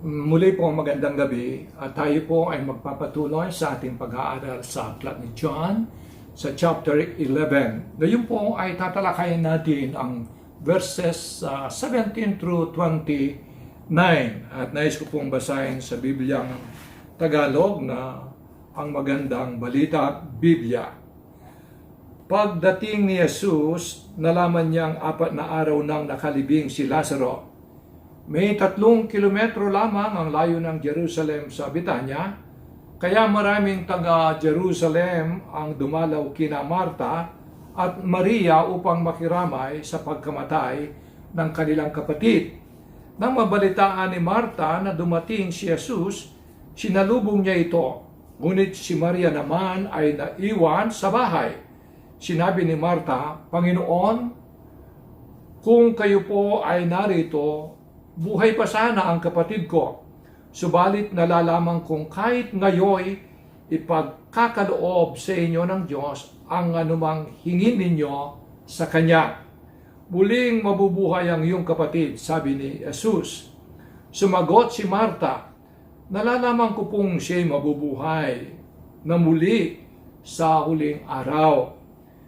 Muli po magandang gabi at tayo po ay magpapatuloy sa ating pag-aaral sa Aklat ni John sa chapter 11. Ngayon po ay tatalakayin natin ang verses 17 through 29 at nais ko pong basahin sa Bibliang Tagalog na ang magandang balita Biblia. Pagdating ni Jesus, nalaman niyang 4 na araw nang nakalibing si Lazaro. May 3 kilometro lamang ang layo ng Jerusalem sa Betania, kaya maraming taga-Jerusalem ang dumalaw kina Marta at Maria upang makiramay sa pagkamatay ng kanilang kapatid. Nang mabalitaan ni Marta na dumating si Jesus, sinalubong niya ito, ngunit si Maria naman ay naiwan sa bahay. Sinabi ni Marta, "Panginoon, kung kayo po ay narito, buhay pa sana ang kapatid ko. Subalit nalalaman kong kahit ngayoy ipagkakaloob sa inyo ng Diyos ang anumang hingin ninyo sa Kanya. Muling mabubuhay ang iyong kapatid," sabi ni Jesus. Sumagot si Marta, "Nalalaman ko pong siya'y mabubuhay na muli sa huling araw."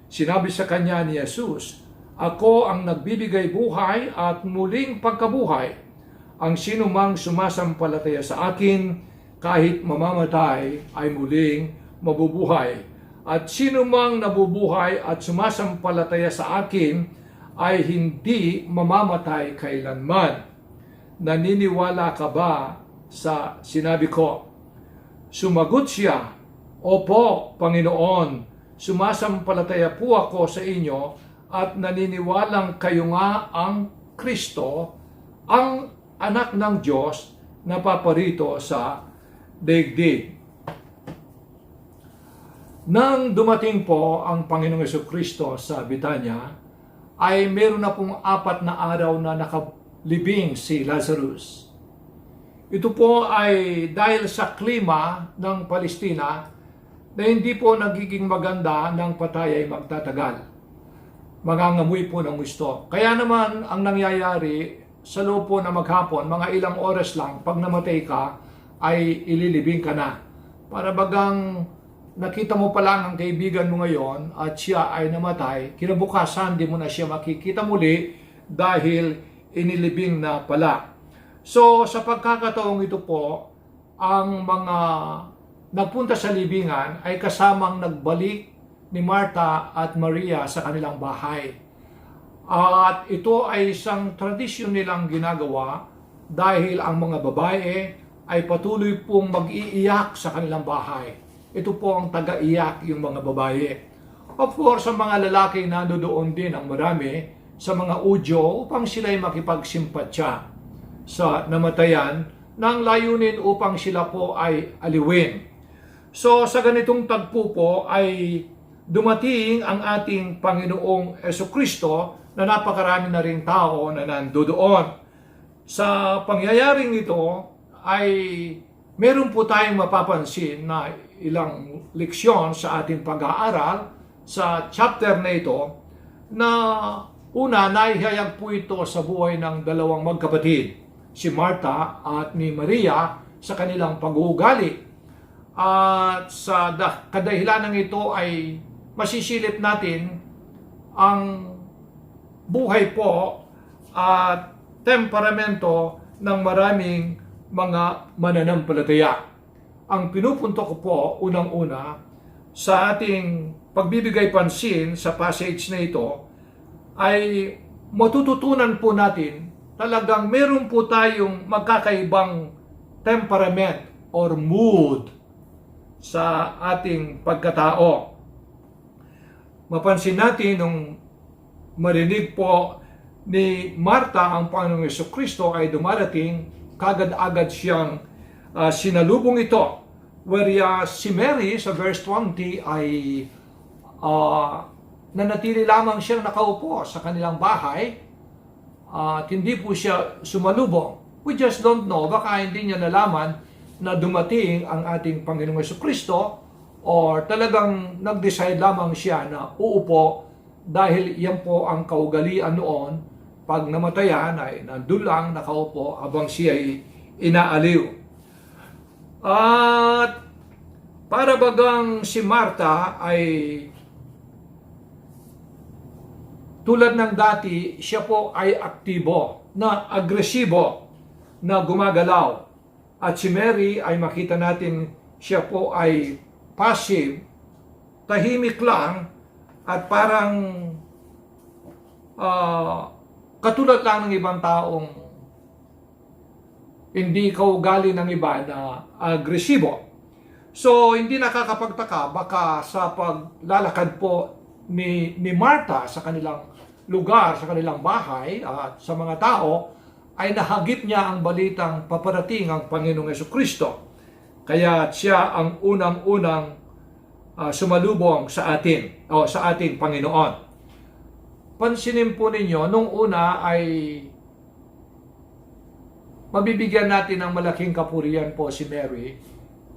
Sinabi sa kanya ni Jesus, "Ako ang nagbibigay buhay at muling pagkabuhay. Ang sino mang sumasampalataya sa akin, kahit mamamatay, ay muling mabubuhay. At sino mang nabubuhay at sumasampalataya sa akin, ay hindi mamamatay kailanman. Naniniwala ka ba sa sinabi ko?" Sumagot siya, "Opo, Panginoon, sumasampalataya po ako sa inyo at naniniwalang kayo nga ang Kristo, ang anak ng Diyos na paparito sa daigdig." Nang dumating po ang Panginoong Jesucristo sa Betania, ay meron na pong 4 na araw na nakalibing si Lazarus. Ito po ay dahil sa klima ng Palestina na hindi po nagiging maganda ng patay ay magtatagal. Mangangamoy po ng gusto. Kaya naman ang nangyayari sa loob po na maghapon, mga ilang oras lang, pag namatay ka, ay ililibing ka na. Para bagang nakita mo pa lang ang kaibigan mo ngayon at siya ay namatay, kinabukasan di mo na siya makikita muli dahil inilibing na pala. So sa pagkakataong ito po, ang mga nagpunta sa libingan ay kasamang nagbalik ni Marta at Maria sa kanilang bahay. At ito ay isang tradisyon nilang ginagawa dahil ang mga babae ay patuloy pong mag-iiyak sa kanilang bahay. Ito po ang taga-iyak, yung mga babae. Of course, ang mga lalaki nandoon din ang marami sa mga udyo upang sila'y makipagsimpatya sa namatayan ng layunin upang sila po ay aliwin. So sa ganitong tagpo po ay dumating ang ating Panginoong Jesucristo na napakarami na ring tao na nandoon. Sa pangyayaring ito ay meron po tayong mapapansin na ilang leksyon sa ating pag-aaral sa chapter na ito na una, naihayag po ito sa buhay ng dalawang magkapatid, si Marta at ni Maria, sa kanilang pag-uugali. At sa kadahilanan ito ay masisilip natin ang buhay po at temperamento ng maraming mga mananampalataya. Ang pinupunto ko po unang-una sa ating pagbibigay pansin sa passage na ito ay matututunan po natin talagang meron po tayong magkakaibang temperament or mood sa ating pagkatao. Mapansin natin nung marinig po ni Marta ang Panginoong Jesucristo ay dumarating, kagad-agad siyang sinalubong ito. Whereas si Mary sa verse 20 ay nanatili lamang siyang nakaupo sa kanilang bahay at hindi po siya sumalubong. We just don't know, baka hindi niya nalaman na dumating ang ating Panginoong Jesucristo or talagang nag-decide lamang siya na uupo dahil yan po ang kaugalian noon. Pag namatayan ay nandun lang nakaupo habang siya ay inaaliw. At para bagang si Marta ay tulad ng dati, siya po ay aktibo, na agresibo, na gumagalaw. At si Mary ay makita natin siya po ay passive, tahimik lang, at parang katulad lang ng ibang taong hindi kaugali ng iba na agresibo. So, hindi nakakapagtaka, baka sa paglalakad po ni Marta sa kanilang lugar, sa kanilang bahay, at sa mga tao, ay nahagip niya ang balitang paparating ang Panginoong Jesucristo. Kaya siya ang unang-unang sumalubong sa atin, o sa ating Panginoon. Pansinin po ninyo, nung una ay mabibigyan natin ng malaking kapurihan po si Mary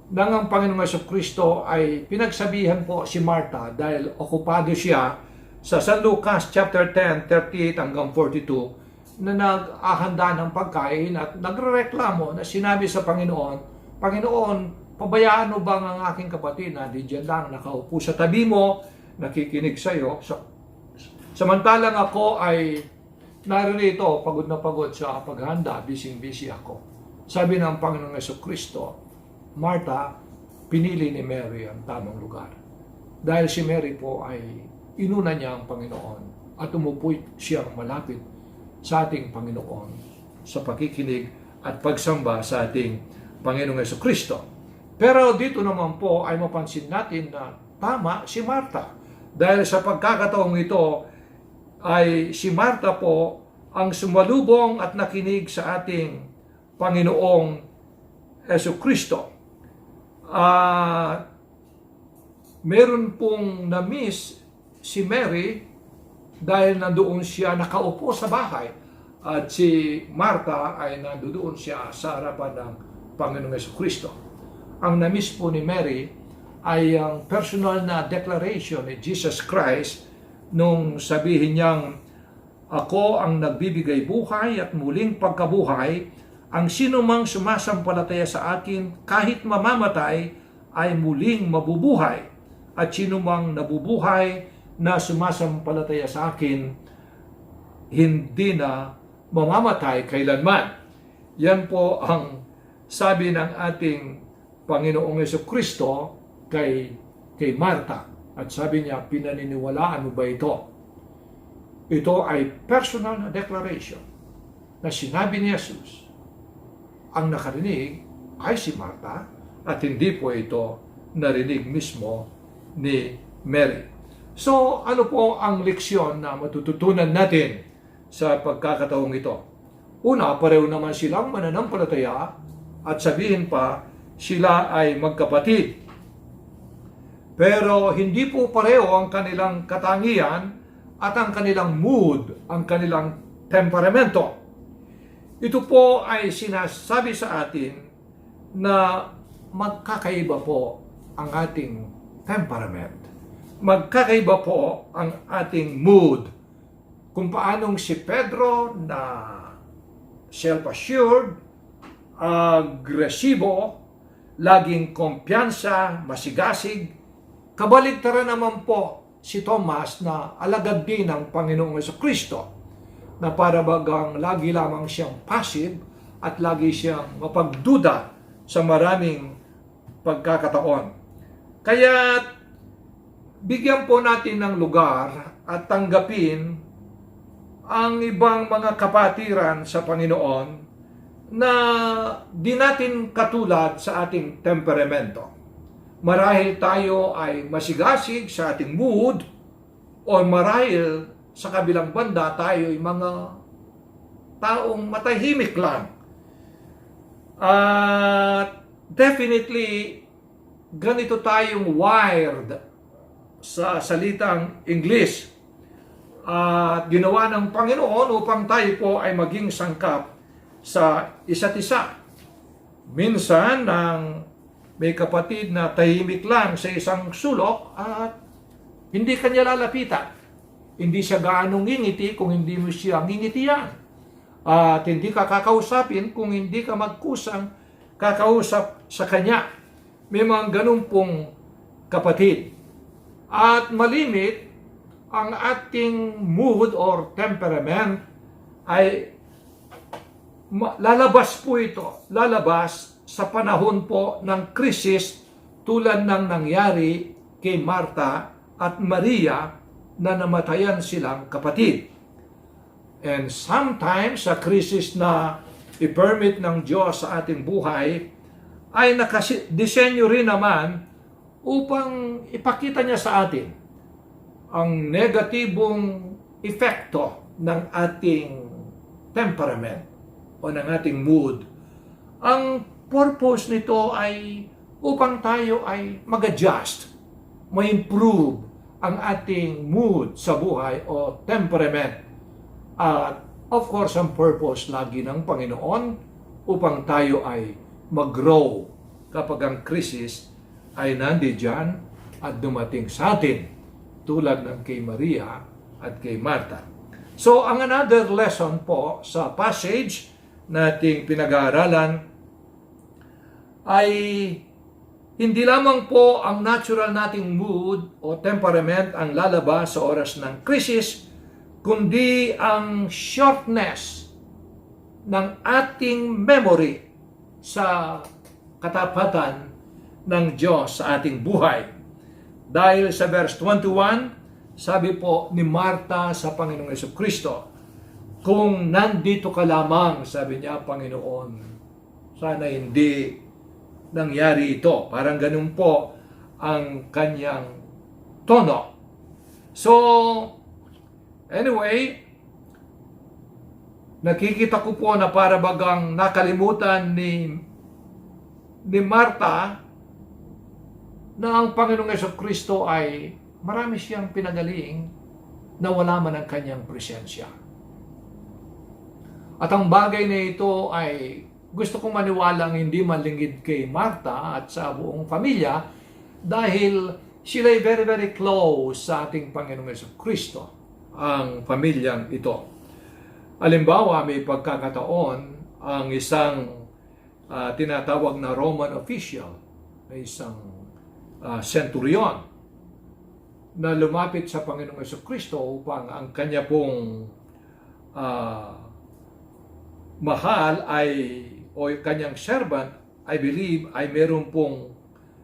nang ang Panginoong Jesucristo ay pinagsabihan po si Marta dahil okupado siya sa San Lucas chapter 10, 38 hanggang 42 na nag-ahanda ng pagkain at nagrereklamo na sinabi sa Panginoon, Panginoon, pabayaan mo bang ang aking kapatid na diyan lang nakaupo sa tabi mo, nakikinig sa iyo? Samantalang ako ay naririto, pagod na pagod sa paghanda, busy ako. Sabi ng Panginoong Jesucristo, Marta, pinili ni Mary ang tamang lugar. Dahil si Mary po ay inuna niya ang Panginoon at umupoy siyang malapit sa ating Panginoon sa pakikinig at pagsamba sa ating Panginoong Jesucristo. Pero dito naman po ay mapansin natin na tama si Marta. Dahil sa pagkakataong ito ay si Marta po ang sumalubong at nakinig sa ating Panginoong Jesucristo. Meron pong na-miss si Mary dahil nandoon siya nakaupo sa bahay at si Marta ay nandoon siya sa harapan ng Panginoong Jesucristo. Ang na-miss po ni Mary ay ang personal na declaration ni Jesus Christ nung sabihin niyang, ako ang nagbibigay buhay at muling pagkabuhay, ang sinumang sumasampalataya sa akin kahit mamamatay ay muling mabubuhay, at sinumang nabubuhay na sumasampalataya sa akin, hindi na mamamatay kailanman. Yan po ang sabi ng ating Panginoong Jesucristo kay Marta. At sabi niya, pinaniniwalaan mo ba ito? Ito ay personal na declaration na sinabi ni Jesus. Ang nakarinig ay si Marta at hindi po ito narinig mismo ni Mary. So, ano po ang leksyon na matututunan natin sa pagkakataong ito? Una, pareho naman silang mananampalataya at sabihin pa sila ay magkapatid. Pero hindi po pareho ang kanilang katangian at ang kanilang mood, ang kanilang temperamento. Ito po ay sinasabi sa atin na magkakaiba po ang ating temperament. Magkakaiba po ang ating mood. Kung paanong si Pedro na self-assured, agresibo, laging kumpiyansa, masigasig. Kabaligtaran naman po si Thomas na alagad din ng Panginoong Jesucristo, na para bagang lagi lamang siyang passive at lagi siyang mapagduda sa maraming pagkakataon. Kaya bigyan po natin ng lugar at tanggapin ang ibang mga kapatiran sa Panginoon na di natin katulad sa ating temperamento. Marahil tayo ay masigasig sa ating mood o marahil sa kabilang banda tayo ay mga taong matahimik lang. At definitely, ganito tayong wired sa salitang English. At ginawa ng Panginoon upang tayo po ay maging sangkap sa isa't isa. Minsan, may kapatid na tahimik lang sa isang sulok at hindi kanya lalapitan. Hindi siya gaanong ngingiti kung hindi mo siya ngingitian. At hindi ka kakausapin kung hindi ka magkusang kakausap sa Kanya. May mga ganun pong kapatid. At malimit, ang ating mood or temperament ay lalabas po ito. Lalabas sa panahon po ng krisis tulad ng nangyari kay Marta at Maria na namatayan silang kapatid. And sometimes sa krisis na i-permit ng Diyos sa ating buhay ay nakadesenyo rin naman upang ipakita niya sa atin ang negatibong epekto ng ating temperament o ng ating mood. Ang purpose nito ay upang tayo ay mag-adjust, ma-improve ang ating mood sa buhay o temperament. At of course, ang purpose lagi ng Panginoon upang tayo ay mag-grow kapag ang krisis ay nandiyan at dumating sa atin tulad ng kay Maria at kay Marta. So, ang another lesson po sa passage nating pinag-aaralan ay hindi lamang po ang natural nating mood o temperament ang lalabas sa oras ng krisis, kundi ang shortness ng ating memory sa katapatan ng Diyos sa ating buhay. Dahil sa verse 21, sabi po ni Marta sa Panginoong Jesucristo, kung nandito ka lamang, sabi niya, Panginoon, sana hindi nangyari ito. Parang ganun po ang kanyang tono. So, anyway, nakikita ko po na para bagang nakalimutan ni Marta na ang Panginoong Jesucristo ay marami siyang pinagaling na wala man ang kanyang presensya. At ang bagay na ito ay gusto kong maniwalang hindi malingid kay Marta at sa buong pamilya dahil sila ay very, very close sa ating Panginoong Jesucristo, ang pamilyang ito. Halimbawa, may pagkakataon ang isang tinatawag na Roman official, na isang centurion na lumapit sa Panginoong Jesucristo upang ang kanya pong mahal ay o kanyang servant, I believe, ay meron pong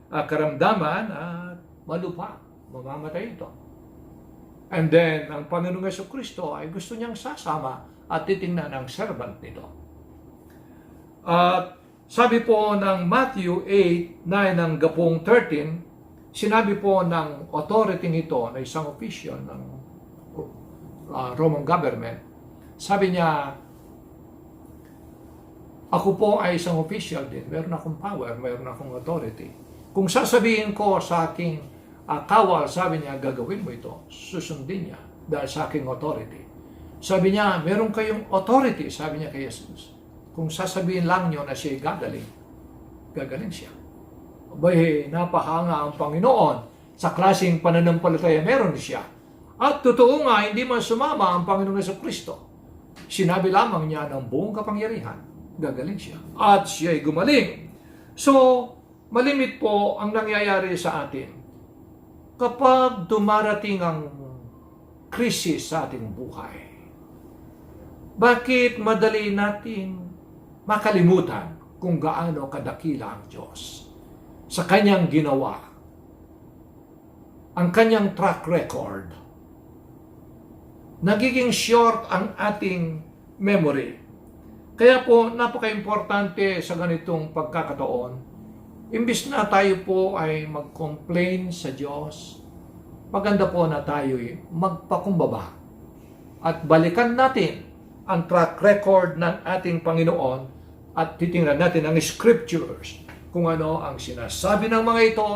karamdaman at malupa, mamamatay ito. And then, ang Panginoong Jesucristo ay gusto niyang sasama at titingnan ang servant nito. At sabi po ng Matthew 8, 9 ng gapong 13, sinabi po ng authority ito na isang official ng Roman government, sabi niya, ako po ay isang official din, meron akong power, meron akong authority. Kung sasabihin ko sa aking kawal, sabi niya, gagawin mo ito, susundin niya dahil sa aking authority. Sabi niya, meron kayong authority, sabi niya kay Jesus. Kung sasabihin lang niyo na siya gagaling siya. Abay, napahanga ang Panginoon. Sa klaseng pananampalataya, meron siya. At totoo nga, hindi man sumama ang Panginoong Jesucristo. Sinabi lamang niya ng buong kapangyarihan, gagaling siya. At siya ay gumaling. So, malimit po ang nangyayari sa atin. Kapag dumarating ang krisis sa ating buhay, bakit madali natin makalimutan kung gaano kadakila ang Diyos sa kanyang ginawa, ang kanyang track record? Nagiging short ang ating memory. Kaya po, napaka-importante sa ganitong pagkakataon, imbis na tayo po ay mag-complain sa Diyos, maganda po na tayo magpakumbaba at balikan natin ang track record ng ating Panginoon at titingnan natin ang scriptures, kung ano ang sinasabi ng mga ito,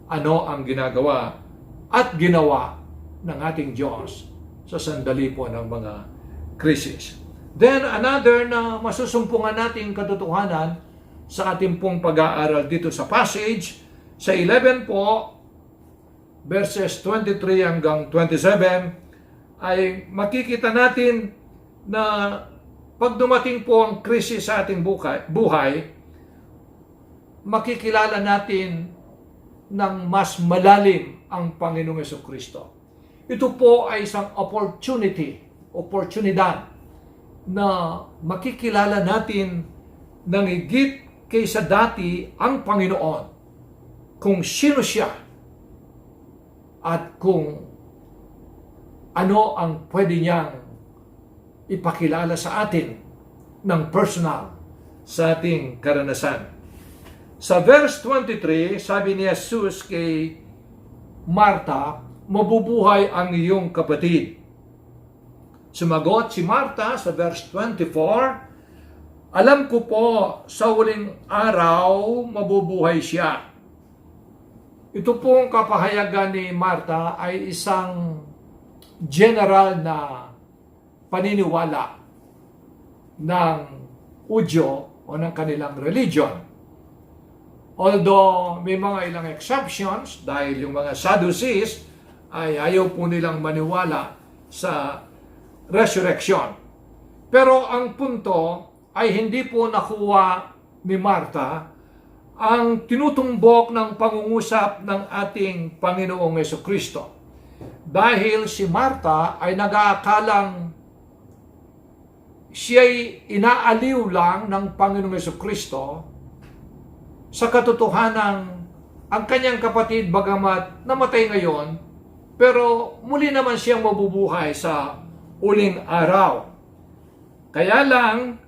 ano ang ginagawa at ginawa ng ating Diyos sa sandali po ng mga krisis. Then another na masusumpungan nating katotohanan sa ating pong pag-aaral dito sa passage, sa 11 po, verses 23 hanggang 27, ay makikita natin na Pag dumating po ang krisis sa ating buhay, makikilala natin ng mas malalim ang Panginoong Jesucristo. Ito po ay isang oportunidad na makikilala natin ng higit kaysa dati ang Panginoon, kung sino siya at kung ano ang pwede niyang ipakilala sa atin ng personal sa ating karanasan. Sa verse 23, sabi ni Jesus kay Marta, mabubuhay ang iyong kapatid. Sumagot si Marta sa verse 24, alam ko po sa huling araw mabubuhay siya. Ito pong kapahayagan ni Marta ay isang general na paniniwala ng Hudyo o ng kanilang religion. Although may mga ilang exceptions dahil yung mga Sadducees ay ayaw po nilang maniwala sa resurrection. Pero ang punto ay hindi po nakuha ni Marta ang tinutumbok ng pangungusap ng ating Panginoong Jesucristo. Dahil si Marta ay nag-aakalang siya'y inaaliw lang ng Panginoong Jesucristo sa katotohanan ang kanyang kapatid bagamat namatay ngayon, pero muli naman siyang mabubuhay sa uling araw. Kaya lang,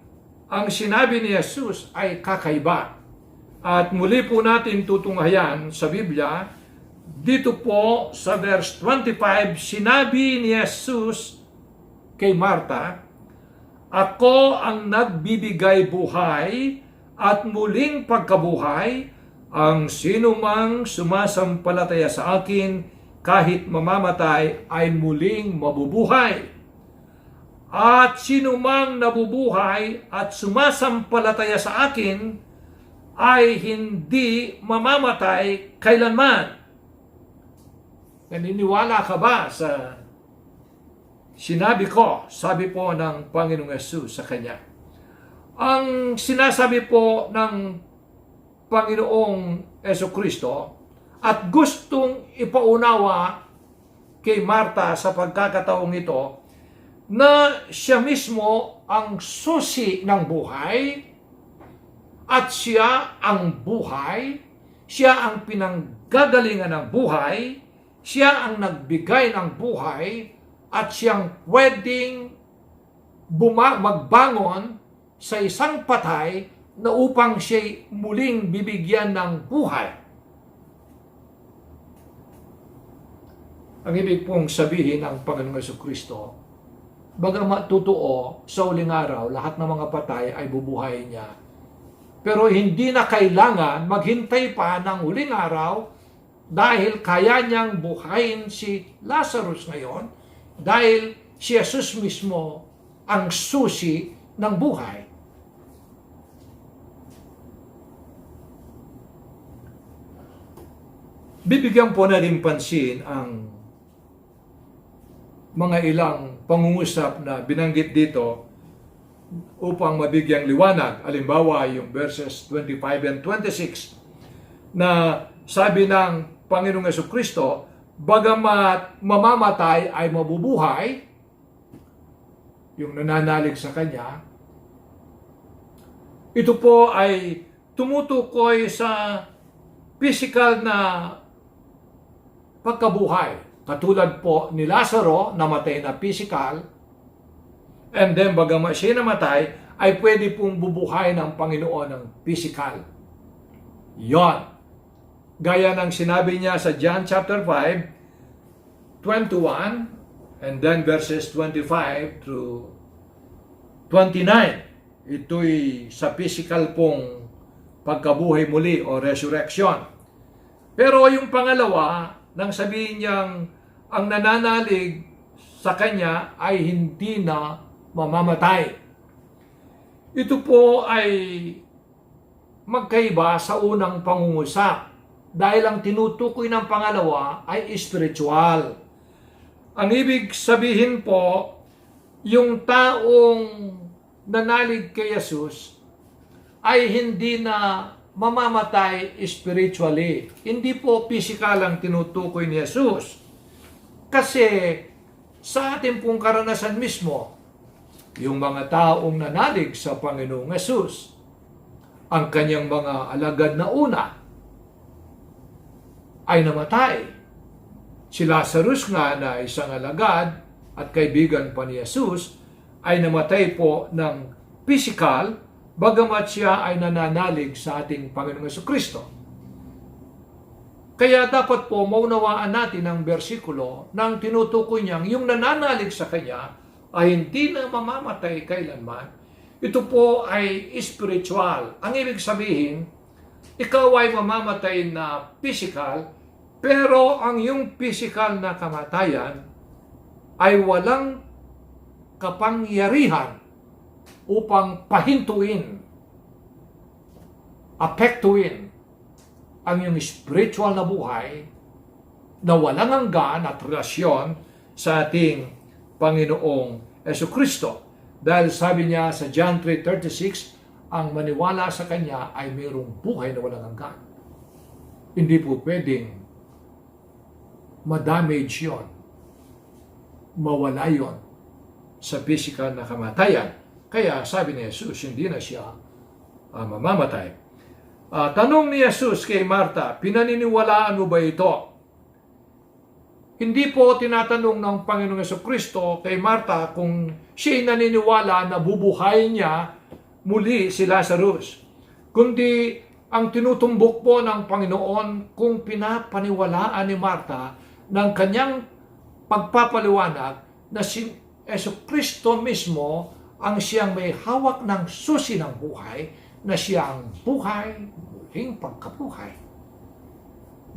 ang sinabi ni Jesus ay kakaiba. At muli po natin tutunghayan sa Biblia, dito po sa verse 25, sinabi ni Jesus kay Marta, ako ang nagbibigay buhay at muling pagkabuhay, ang sinumang sumasampalataya sa akin kahit mamamatay ay muling mabubuhay. At sinumang nabubuhay at sumasampalataya sa akin ay hindi mamamatay kailanman. Naniniwala ka ba sa sinabi ko? Sabi po ng Panginoong Yesus sa kanya. Ang sinasabi po ng Panginoong Jesucristo at gustong ipaunawa kay Marta sa pagkakataong ito na siya mismo ang susi ng buhay at siya ang buhay, siya ang pinanggagalingan ng buhay, siya ang nagbigay ng buhay at siyang pwedeng magbangon sa isang patay na upang siya'y muling bibigyan ng buhay. Ang ibig pong sabihin ng Panginoong Jesucristo, bagamat totoo sa uling araw, lahat ng mga patay ay bubuhayin niya. Pero hindi na kailangan maghintay pa ng huling araw dahil kaya niyang buhayin si Lazarus ngayon dahil si Jesus mismo ang susi ng buhay. Bibigyan po natin pansin ang mga ilang pangungusap na binanggit dito upang mabigyang liwanag. Halimbawa, yung verses 25 and 26 na sabi ng Panginoong Jesucristo, bagamat mamamatay ay mabubuhay, yung nananalig sa Kanya, ito po ay tumutukoy sa physical na pagkabuhay. Katulad po ni Lazaro, namatay na physical, and then bagamat siya namatay, ay pwede pong bubuhay ng Panginoon ng physical. Yon. Gaya ng sinabi niya sa John chapter 5, 21, and then verses 25 through 29. Ito'y sa physical pong pagkabuhay muli o resurrection. Pero yung pangalawa, nang sabihin niyang ang nananalig sa Kanya ay hindi na mamamatay. Ito po ay magkaiba sa unang pangungusap dahil ang tinutukoy ng pangalawa ay spiritual. Ang ibig sabihin po, yung taong nanalig kay Jesus ay hindi na mamamatay spiritually. Hindi po physical ang tinutukoy ni Jesus. Kasi sa ating pong karanasan mismo, yung mga taong nanalig sa Panginoong Jesus, ang kanyang mga alagad na una ay namatay. Si Lazarus nga na isang alagad at kaibigan pa ni Jesus ay namatay po ng physical, bagamat siya ay nananalig sa ating Panginoong Jesucristo. Kaya dapat po maunawaan natin ang bersikulo nang tinutukoy niyang yung nananalig sa Kanya ay hindi na mamamatay kailanman. Ito po ay spiritual. Ang ibig sabihin, ikaw ay mamamatay na physical, pero ang yung physical na kamatayan ay walang kapangyarihan upang pahintuin, apektuin ang iyong spiritual na buhay na walang hanggan at relasyon sa ating Panginoong Jesucristo. Dahil sabi niya sa John 3:36, ang maniwala sa Kanya ay mayroong buhay na walang hanggan. Hindi po pwedeng madamage yon, mawala yon sa physical na kamatayan. Kaya sabi ni Jesus, hindi na siya mamamatay. Tanong ni Jesus kay Marta, pinaniniwalaan mo ba ito? Hindi po tinatanong ng Panginoong Jesucristo kay Marta kung siya'y naniniwala na bubuhayin niya muli si Lazarus. Kundi ang tinutumbok po ng Panginoon kung pinapaniwalaan ni Marta ng kanyang pagpapaliwanag na si Jesucristo mismo ang siyang may hawak ng susi ng buhay, na siyang buhay, muling pagkabuhay.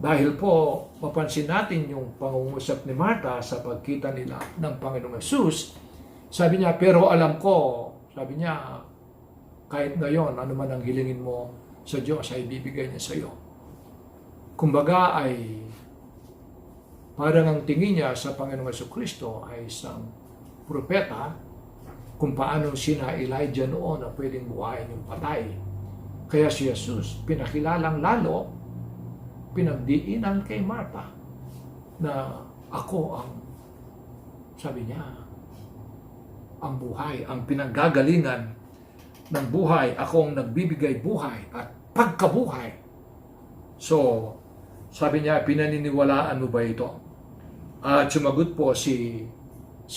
Dahil po, mapansin natin yung pangungusap ni Marta sa pagkita nila ng Panginoong Jesus. Sabi niya, pero alam ko, sabi niya, kahit ngayon, ano man ang hilingin mo sa Diyos ay bibigay niya sa iyo. Kumbaga ay parang ang tingin niya sa Panginoong Jesucristo ay isang propeta, kung paano sina Elijah noon na pwedeng buhayin yung patay. Kaya si Jesus pinakilalang lalo, pinagdiinan kay Marta na ako ang, sabi niya, ang buhay, ang pinanggagalingan ng buhay, ako ang nagbibigay buhay at pagkabuhay. So, sabi niya, pinaniniwalaan mo ba ito? At sumagot po si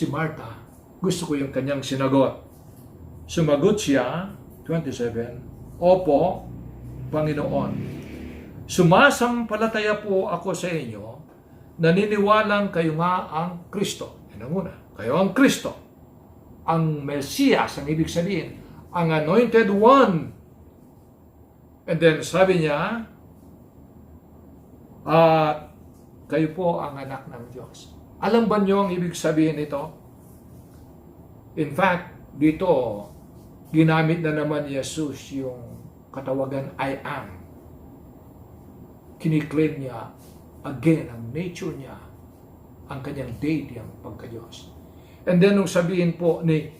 Marta. Gusto ko yung kanyang sinagot. Sumagot siya, 27, Opo, Panginoon. Sumasampalataya po ako sa inyo, naniniwalang kayo nga ang Kristo. Yan ang una. Kayo ang Kristo. Ang Mesiyas, ang ibig sabihin, ang Anointed One. And then sabi niya, kayo po ang anak ng Diyos. Alam ba niyo ang ibig sabihin nito? In fact, dito, ginamit na naman ni Jesus yung katawagan I am. Kiniklaim niya again ang nature niya, ang kanyang deity, ang pagka-Diyos. And then nung sabihin po ni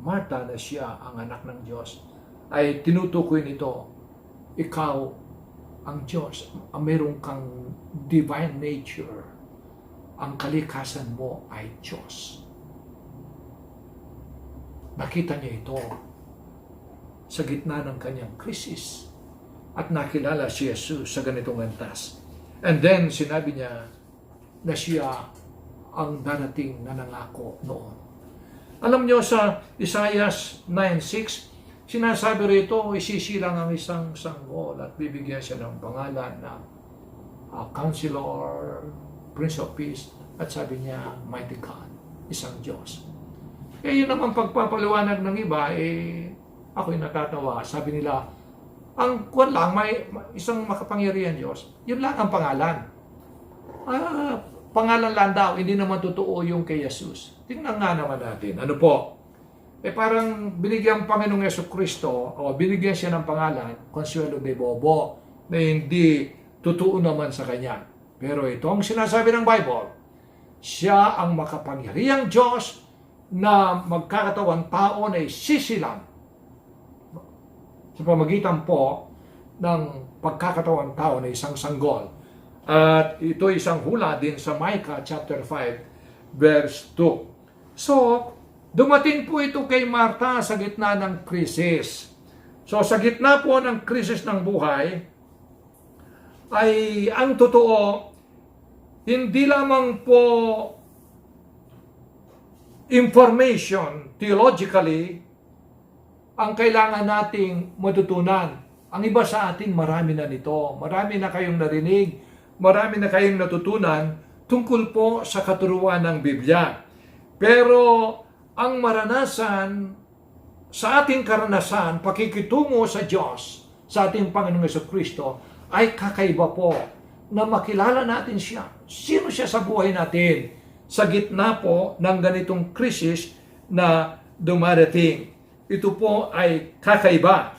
Marta na siya ang anak ng Diyos, ay tinutukoy nito, ikaw ang Diyos, mayroon kang divine nature, ang kalikasan mo ay Diyos. Nakita niya ito sa gitna ng kanyang krisis at nakilala si Jesus sa ganitong lantas. And then sinabi niya na siya ang darating na nangako noon. Alam niyo sa Isaiah 9:6, sinasabi rito, isisilang ang isang sanggol at bibigyan siya ng pangalan na Counselor, Prince of Peace, at sabi niya, Mighty God, isang Diyos. Yun naman pagpapaliwanag ng iba, ako'y natatawa. Sabi nila, ang kwan lang, may isang makapangyarihan Diyos, yun lang ang pangalan. Pangalan lang daw, hindi naman totoo yung kay Jesus. Tingnan nga naman natin. Ano po? Parang binigyan Panginoong Jesucristo, o binigyan siya ng pangalan, Consuelo de Bobo, na hindi totoo naman sa kanya. Pero ito ang sinasabi ng Bible, siya ang makapangyarihang Diyos na magkakatawang tao na sisilang sa pamagitan po ng pagkakatawang tao na isang sanggol. At ito isang hula din sa Micah chapter 5 verse 2. So, dumating po ito kay Martha sa gitna ng krisis. So, sa gitna po ng krisis ng buhay, ay ang totoo, hindi lamang po information, theologically, ang kailangan nating matutunan. Ang iba sa atin, marami na nito. Marami na kayong narinig, marami na kayong natutunan tungkol po sa katuruan ng Biblia. Pero ang maranasan, sa ating karanasan, pakikitungo sa Diyos, sa ating Panginoong Jesucristo, ay kakaiba po na makilala natin siya. Sino siya sa buhay natin? Sa gitna po ng ganitong krisis na dumarating. Ito po ay kakaiba.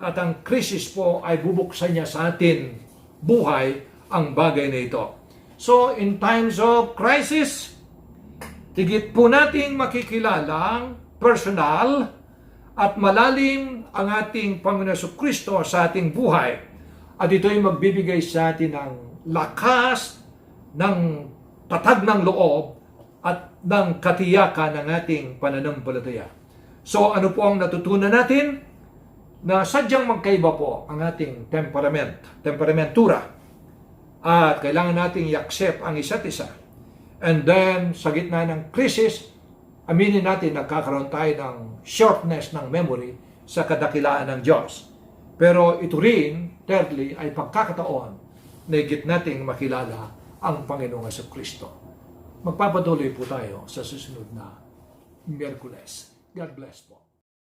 At ang krisis po ay bubuksan niya sa atin buhay ang bagay na ito. So, in times of crisis, tigit po natin makikilalang personal at malalim ang ating Panginoon Jesucristo sa ating buhay. At ito ay magbibigay sa atin ng lakas, ng tatag ng loob, at ng katiyakan ng ating pananampalataya. So ano po ang natutunan natin? Na sadyang magkaiba po ang ating temperamentura. At kailangan nating i-accept ang isa't isa. And then, sa gitna ng krisis, aminin natin nagkakaroon tayo ng shortness ng memory sa kadakilaan ng Diyos. Pero ito rin, thirdly, ay pagkakataon na higit nating makilala ang Panginoong Jesucristo. Magpapatuloy po tayo sa susunod na Miyerkules. God bless po.